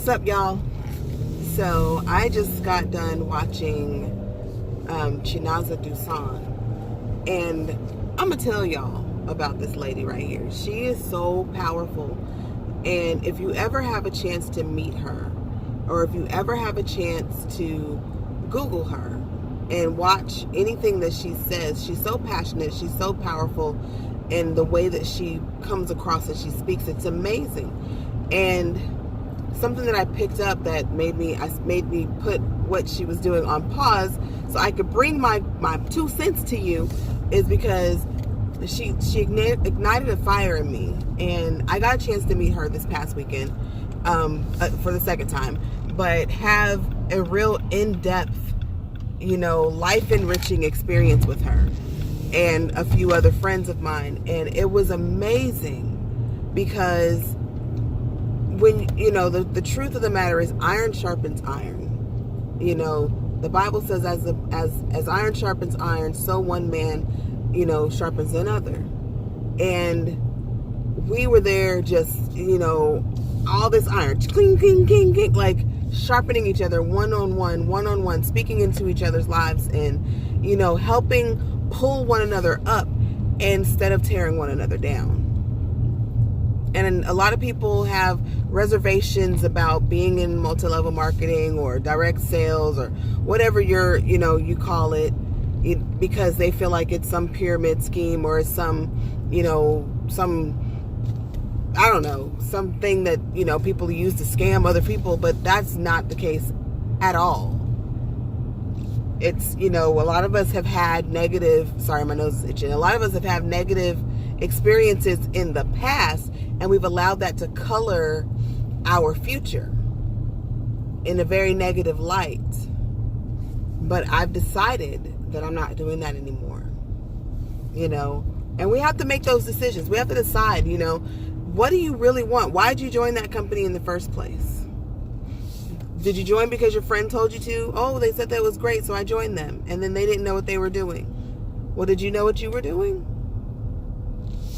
What's up, y'all? So I just got done watching Chinaza Dusan, and I'm gonna tell y'all about this lady right here. She is so powerful, and if you ever have a chance to meet her, or if you ever have a chance to Google her and watch anything that she says, she's so passionate, she's so powerful, and the way that she comes across and she speaks, it's amazing. And something that I picked up that made me put what she was doing on pause so I could bring my 2 cents to you is because she ignited a fire in me, and I got a chance to meet her this past weekend for the second time, but have a real in-depth, life enriching experience with her and a few other friends of mine, and it was amazing because when the truth of the matter is iron sharpens iron. The Bible says as iron sharpens iron, so one man sharpens another. And we were there just all this iron cling cling cling cling, like sharpening each other one-on-one, speaking into each other's lives, and helping pull one another up instead of tearing one another down. And a lot of people have reservations about being in multi-level marketing or direct sales or whatever you call it, because they feel like it's some pyramid scheme or some I don't know, something that people use to scam other people, but that's not the case at all. It's a lot of us have had negative, sorry, my nose is itching. A lot of us have had negative experiences in the past, and we've allowed that to color our future in a very negative light. But I've decided that I'm not doing that anymore. And we have to make those decisions. We have to decide, what do you really want? Why did you join that company in the first place? Did you join because your friend told you to? Oh, they said that was great, so I joined them. And then they didn't know what they were doing. Well, did you know what you were doing?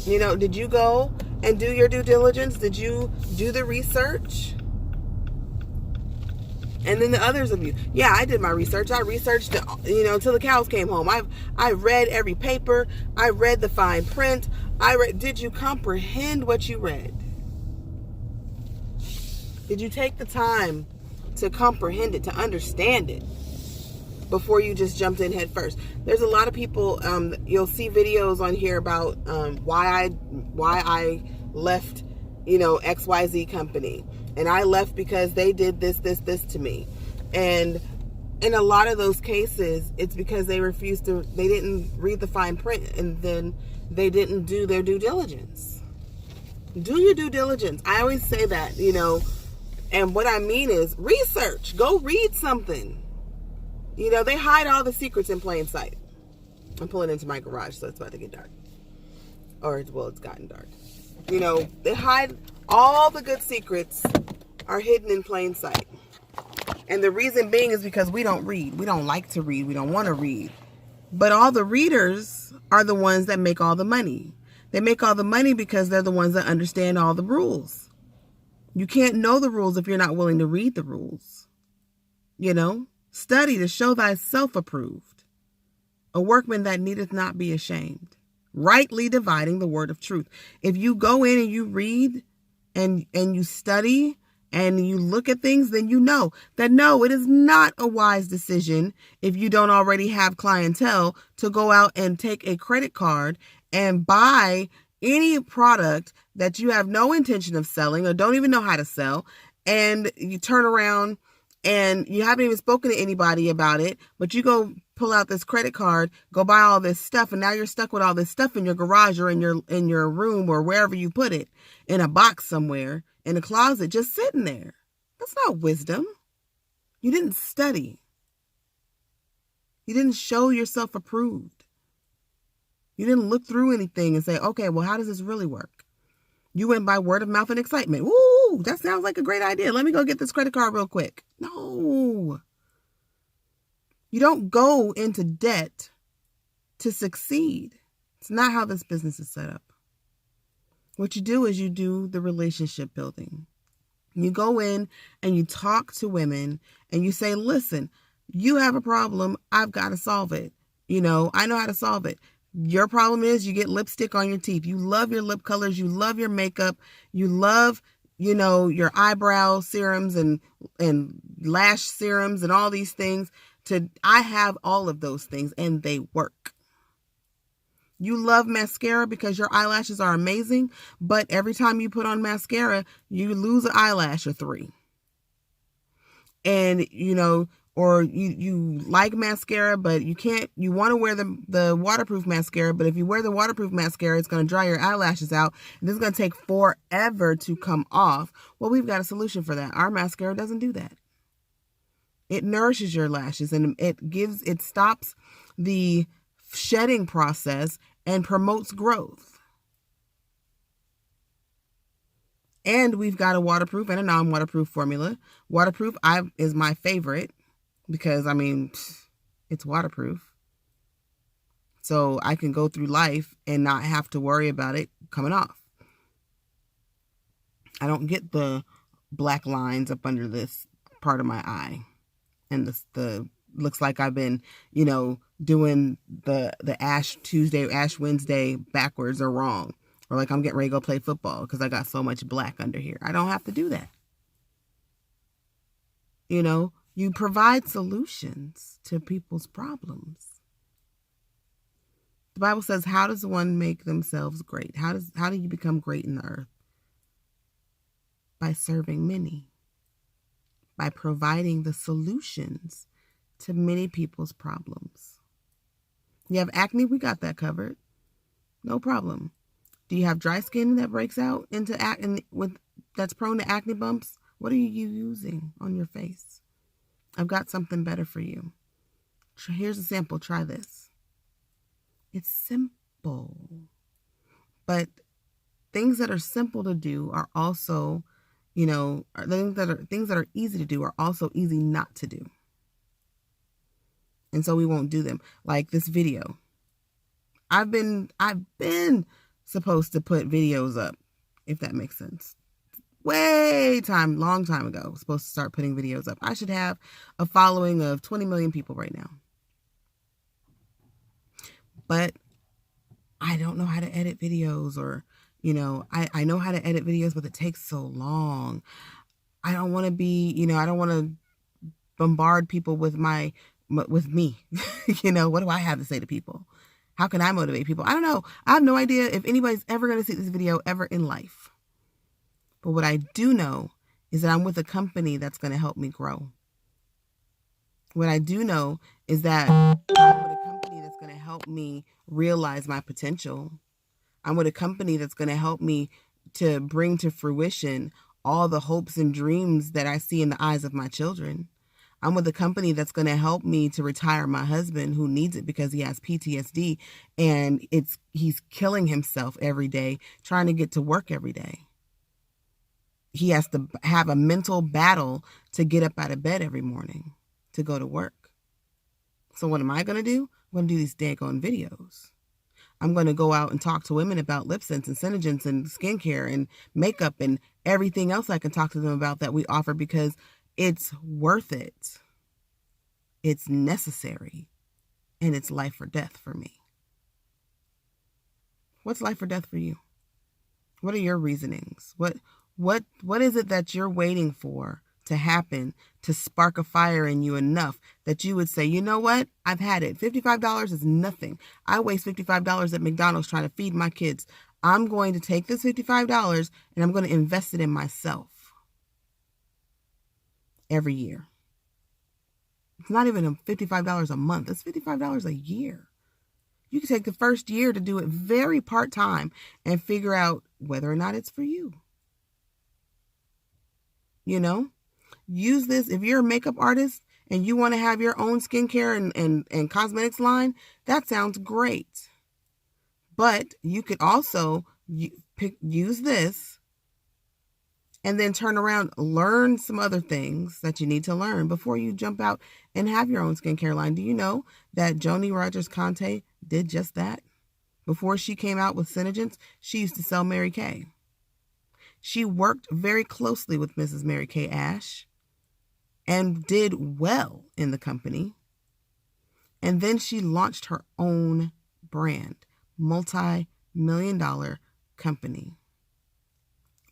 Did you go and do your due diligence? Did you do the research? And then the others of you, yeah, I did my research. I researched, till the cows came home. I read every paper. I read the fine print. Did you comprehend what you read? Did you take the time to comprehend it, to understand it, before you just jumped in head first? There's a lot of people, you'll see videos on here about why I left, XYZ company. And I left because they did this to me. And in a lot of those cases, it's because they didn't read the fine print, and then they didn't do their due diligence. Do your due diligence. I always say that, and what I mean is research. Go read something. They hide all the secrets in plain sight. I'm pulling into my garage, so it's about to get dark. It's gotten dark. They hide all the good secrets are hidden in plain sight. And the reason being is because we don't read. We don't like to read. We don't want to read. But all the readers are the ones that make all the money. They make all the money because they're the ones that understand all the rules. You can't know the rules if you're not willing to read the rules. Study to show thyself approved, a workman that needeth not be ashamed, rightly dividing the word of truth. If you go in and you read and you study and you look at things, then you know that no, it is not a wise decision, if you don't already have clientele, to go out and take a credit card and buy any product that you have no intention of selling or don't even know how to sell, and you turn around and you haven't even spoken to anybody about it, but you go pull out this credit card, go buy all this stuff, and now you're stuck with all this stuff in your garage or in your room or wherever you put it, in a box somewhere, in a closet, just sitting there. That's not wisdom. You didn't study. You didn't show yourself approved. You didn't look through anything and say, okay, well, how does this really work? You went by word of mouth and excitement. Woo, that sounds like a great idea. Let me go get this credit card real quick. No. You don't go into debt to succeed. It's not how this business is set up. What you do is you do the relationship building. You go in and you talk to women and you say, listen, you have a problem. I've got to solve it. I know how to solve it. Your problem is you get lipstick on your teeth. You love your lip colors. You love your makeup. You love, your eyebrow serums and lash serums and all these things. I have all of those things and they work. You love mascara because your eyelashes are amazing, but every time you put on mascara, you lose an eyelash or 3. And, or you like mascara, but you want to wear the waterproof mascara, but if you wear the waterproof mascara, it's going to dry your eyelashes out. And this is going to take forever to come off. Well, we've got a solution for that. Our mascara doesn't do that. It nourishes your lashes and it stops the shedding process and promotes growth. And we've got a waterproof and a non-waterproof formula. Waterproof is my favorite because, it's waterproof. So I can go through life and not have to worry about it coming off. I don't get the black lines up under this part of my eye. And the looks like I've been, doing the Ash Tuesday, Ash Wednesday backwards or wrong. Or like I'm getting ready to go play football because I got so much black under here. I don't have to do that. You provide solutions to people's problems. The Bible says, how does one make themselves great? How do you become great in the earth? By serving many. By providing the solutions to many people's problems. You have acne? We got that covered. No problem. Do you have dry skin that breaks out into that's prone to acne bumps? What are you using on your face? I've got something better for you. Here's a sample. Try this. It's simple. But things that are simple to do are also, things that are easy to do are also easy not to do. And so we won't do them. Like this video. I've been supposed to put videos up, if that makes sense. Long time ago, supposed to start putting videos up. I should have a following of 20 million people right now. But I don't know how to edit videos or, I know how to edit videos, but it takes so long. I don't want to I don't want to bombard people with me. What do I have to say to people? How can I motivate people? I don't know. I have no idea if anybody's ever going to see this video ever in life. But what I do know is that I'm with a company that's going to help me grow. What I do know is that I'm with a company that's going to help me realize my potential. I'm with a company that's going to help me to bring to fruition all the hopes and dreams that I see in the eyes of my children. I'm with a company that's going to help me to retire my husband who needs it because he has PTSD and he's killing himself every day trying to get to work every day. He has to have a mental battle to get up out of bed every morning to go to work. So what am I going to do? I'm going to do these daggone videos. I'm going to go out and talk to women about lip scents and Synergens and skincare and makeup and everything else I can talk to them about that we offer because it's worth it. It's necessary. And it's life or death for me. What's life or death for you? What are your reasonings? What is it that you're waiting for to happen to spark a fire in you enough that you would say, you know what? I've had it. $55 is nothing. I waste $55 at McDonald's trying to feed my kids. I'm going to take this $55 and I'm going to invest it in myself. Every year. It's not even $55 a month. It's $55 a year. You can take the first year to do it very part-time and figure out whether or not it's for you. Use this. If you're a makeup artist and you want to have your own skincare and cosmetics line, that sounds great. But you could also use this and then turn around, learn some other things that you need to learn before you jump out and have your own skincare line. Do you know that Joni Rogers Conte did just that? Before she came out with Synergens, she used to sell Mary Kay. She worked very closely with Mrs. Mary Kay Ash and did well in the company. And then she launched her own brand, multi-million-dollar company.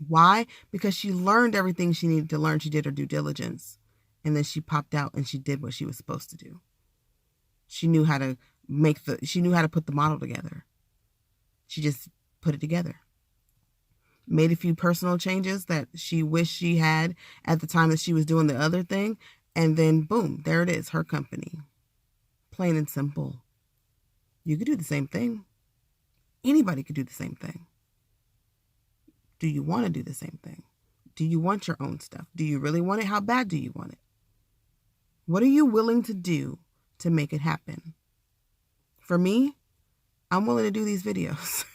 Why? Because she learned everything she needed to learn. She did her due diligence. And then she popped out and she did what she was supposed to do. She knew how to put the model together. She just put it together. Made a few personal changes that she wished she had at the time that she was doing the other thing. And then boom, there it is, her company. Plain and simple. You could do the same thing. Anybody could do the same thing. Do you want to do the same thing? Do you want your own stuff? Do you really want it? How bad do you want it? What are you willing to do to make it happen? For me, I'm willing to do these videos.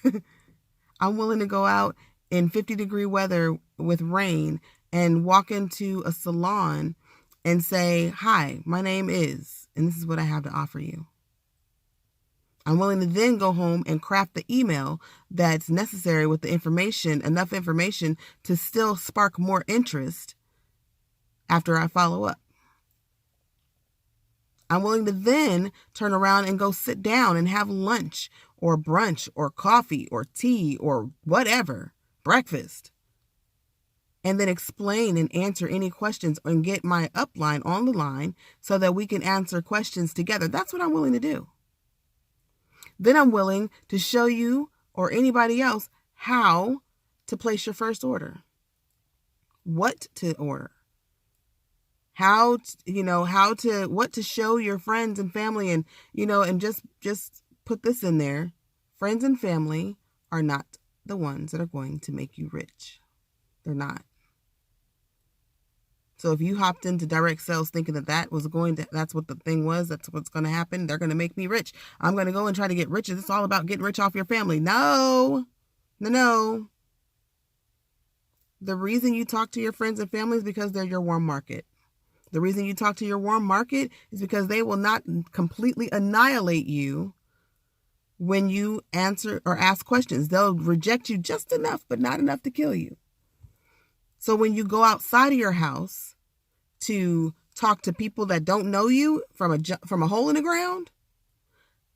I'm willing to go out in 50-degree weather with rain and walk into a salon and say, hi, my name is, and this is what I have to offer you. I'm willing to then go home and craft the email that's necessary with the information, enough information to still spark more interest after I follow up. I'm willing to then turn around and go sit down and have lunch or brunch or coffee or tea or whatever, breakfast, and then explain and answer any questions and get my upline on the line so that we can answer questions together. That's what I'm willing to do. Then I'm willing to show you or anybody else how to place your first order, what to order, what to show your friends and family, and, and just put this in there. Friends and family are not the ones that are going to make you rich. They're not. So if you hopped into direct sales thinking that's what the thing was, that's what's going to happen, they're going to make me rich, I'm going to go and try to get rich, it's all about getting rich off your family. No. The reason you talk to your friends and family is because they're your warm market. The reason you talk to your warm market is because they will not completely annihilate you when you answer or ask questions. They'll reject you just enough, but not enough to kill you. So when you go outside of your house to talk to people that don't know you from a hole in the ground,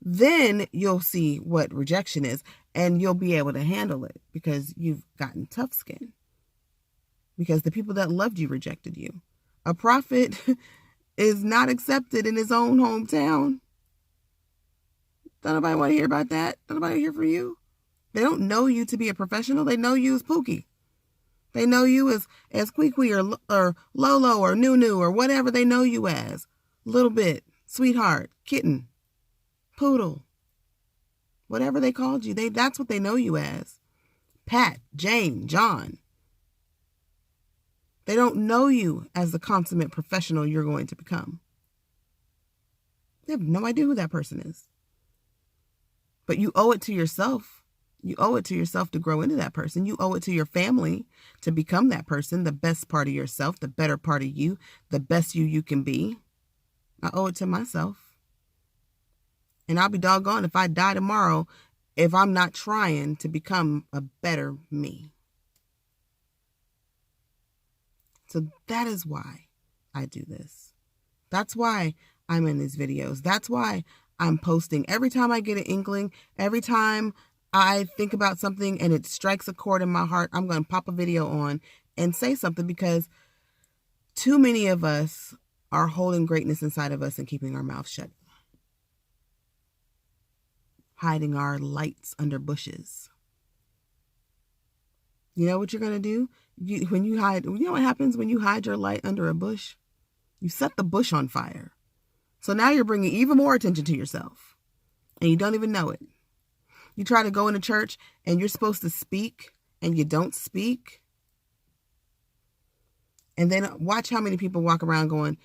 then you'll see what rejection is, and you'll be able to handle it because you've gotten tough skin. Because the people that loved you rejected you. A prophet is not accepted in his own hometown. Don't nobody want to hear about that. Don't nobody hear from you. They don't know you to be a professional. They know you as Pookie. They know you as Kwee or Lolo or Nunu or whatever they know you as. Little bit, sweetheart, kitten, poodle, whatever they called you. That's what they know you as. Pat, Jane, John. They don't know you as the consummate professional you're going to become. They have no idea who that person is. But you owe it to yourself. You owe it to yourself to grow into that person. You owe it to your family to become that person, the best part of yourself, the better part of you, the best you can be. I owe it to myself. And I'll be doggone if I die tomorrow if I'm not trying to become a better me. So that is why I do this. That's why I'm in these videos. That's why I'm posting. Every time I get an inkling, every time I think about something and it strikes a chord in my heart, I'm going to pop a video on and say something, because too many of us are holding greatness inside of us and keeping our mouth shut. Hiding our lights under bushes. You know what you're going to do? You know what happens when you hide your light under a bush? You set the bush on fire. So now you're bringing even more attention to yourself, and you don't even know it. You try to go into church and you're supposed to speak and you don't speak. And then watch how many people walk around going,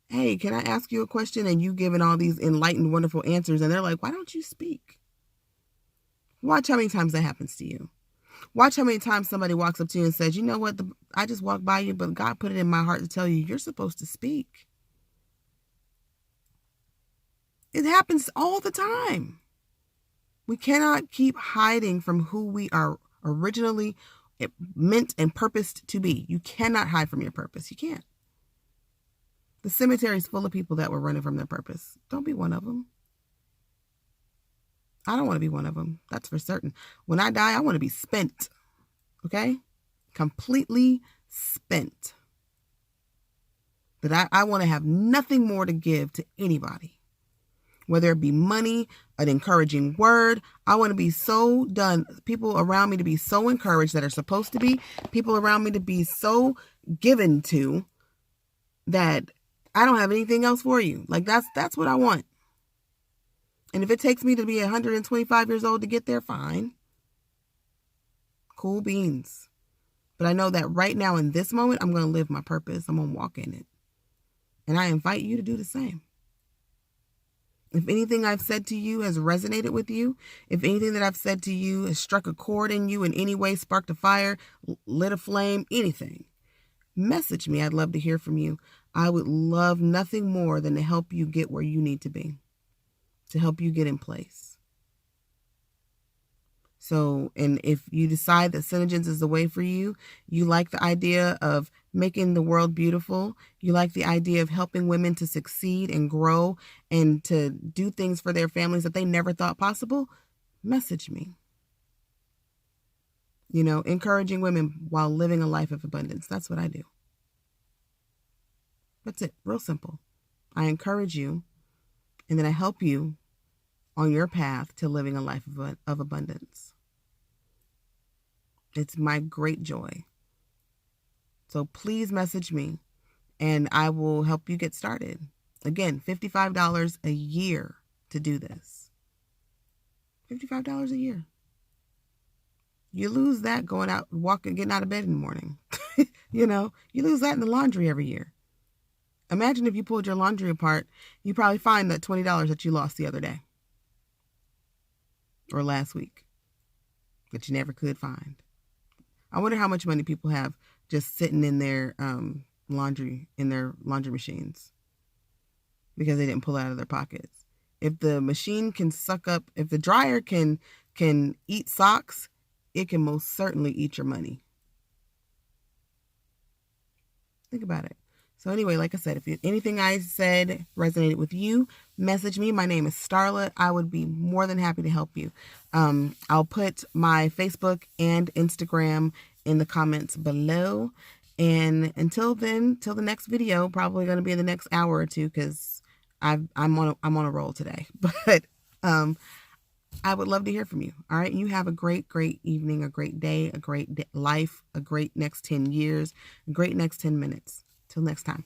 hey, can I ask you a question? And you giving all these enlightened, wonderful answers. And they're like, why don't you speak? Watch how many times that happens to you. Watch how many times somebody walks up to you and says, you know what? I just walked by you, but God put it in my heart to tell you, you're supposed to speak. It happens all the time. We cannot keep hiding from who we are originally meant and purposed to be. You cannot hide from your purpose. You can't. The cemetery is full of people that were running from their purpose. Don't be one of them. I don't want to be one of them. That's for certain. When I die, I want to be spent. Okay? Completely spent. That I want to have nothing more to give to anybody. Whether it be money, an encouraging word. I want to be so done. People around me to be so encouraged that are supposed to be. People around me to be so given to that I don't have anything else for you. Like that's what I want. And if it takes me to be 125 years old to get there, fine. Cool beans. But I know that right now in this moment, I'm going to live my purpose. I'm going to walk in it. And I invite you to do the same. If anything I've said to you has resonated with you, if anything that I've said to you has struck a chord in you in any way, sparked a fire, lit a flame, anything, message me. I'd love to hear from you. I would love nothing more than to help you get where you need to be, to help you get in place. So, and if you decide that Synergens is the way for you, you like the idea of making the world beautiful, you like the idea of helping women to succeed and grow and to do things for their families that they never thought possible, message me. You know, encouraging women while living a life of abundance. That's what I do. That's it. Real simple. I encourage you, and then I help you on your path to living a life of abundance. It's my great joy. So please message me and I will help you get started. Again, $55 a year to do this. $55 a year. You lose that going out, walking, getting out of bed in the morning. You know, you lose that in the laundry every year. Imagine if you pulled your laundry apart, you probably find that $20 that you lost the other day. Or last week. That you never could find. I wonder how much money people have just sitting in their laundry machines because they didn't pull it out of their pockets. If the machine can suck up, if the dryer can eat socks, it can most certainly eat your money. Think about it. So anyway, like I said, if anything I said resonated with you, message me. My name is Starla. I would be more than happy to help you. I'll put my Facebook and Instagram in the comments below. And until then, till the next video, probably going to be in the next hour or two because I'm on a roll today. But I would love to hear from you. All right. You have a great, great evening, a great day, a great life, a great next 10 years, a great next 10 minutes. Till next time.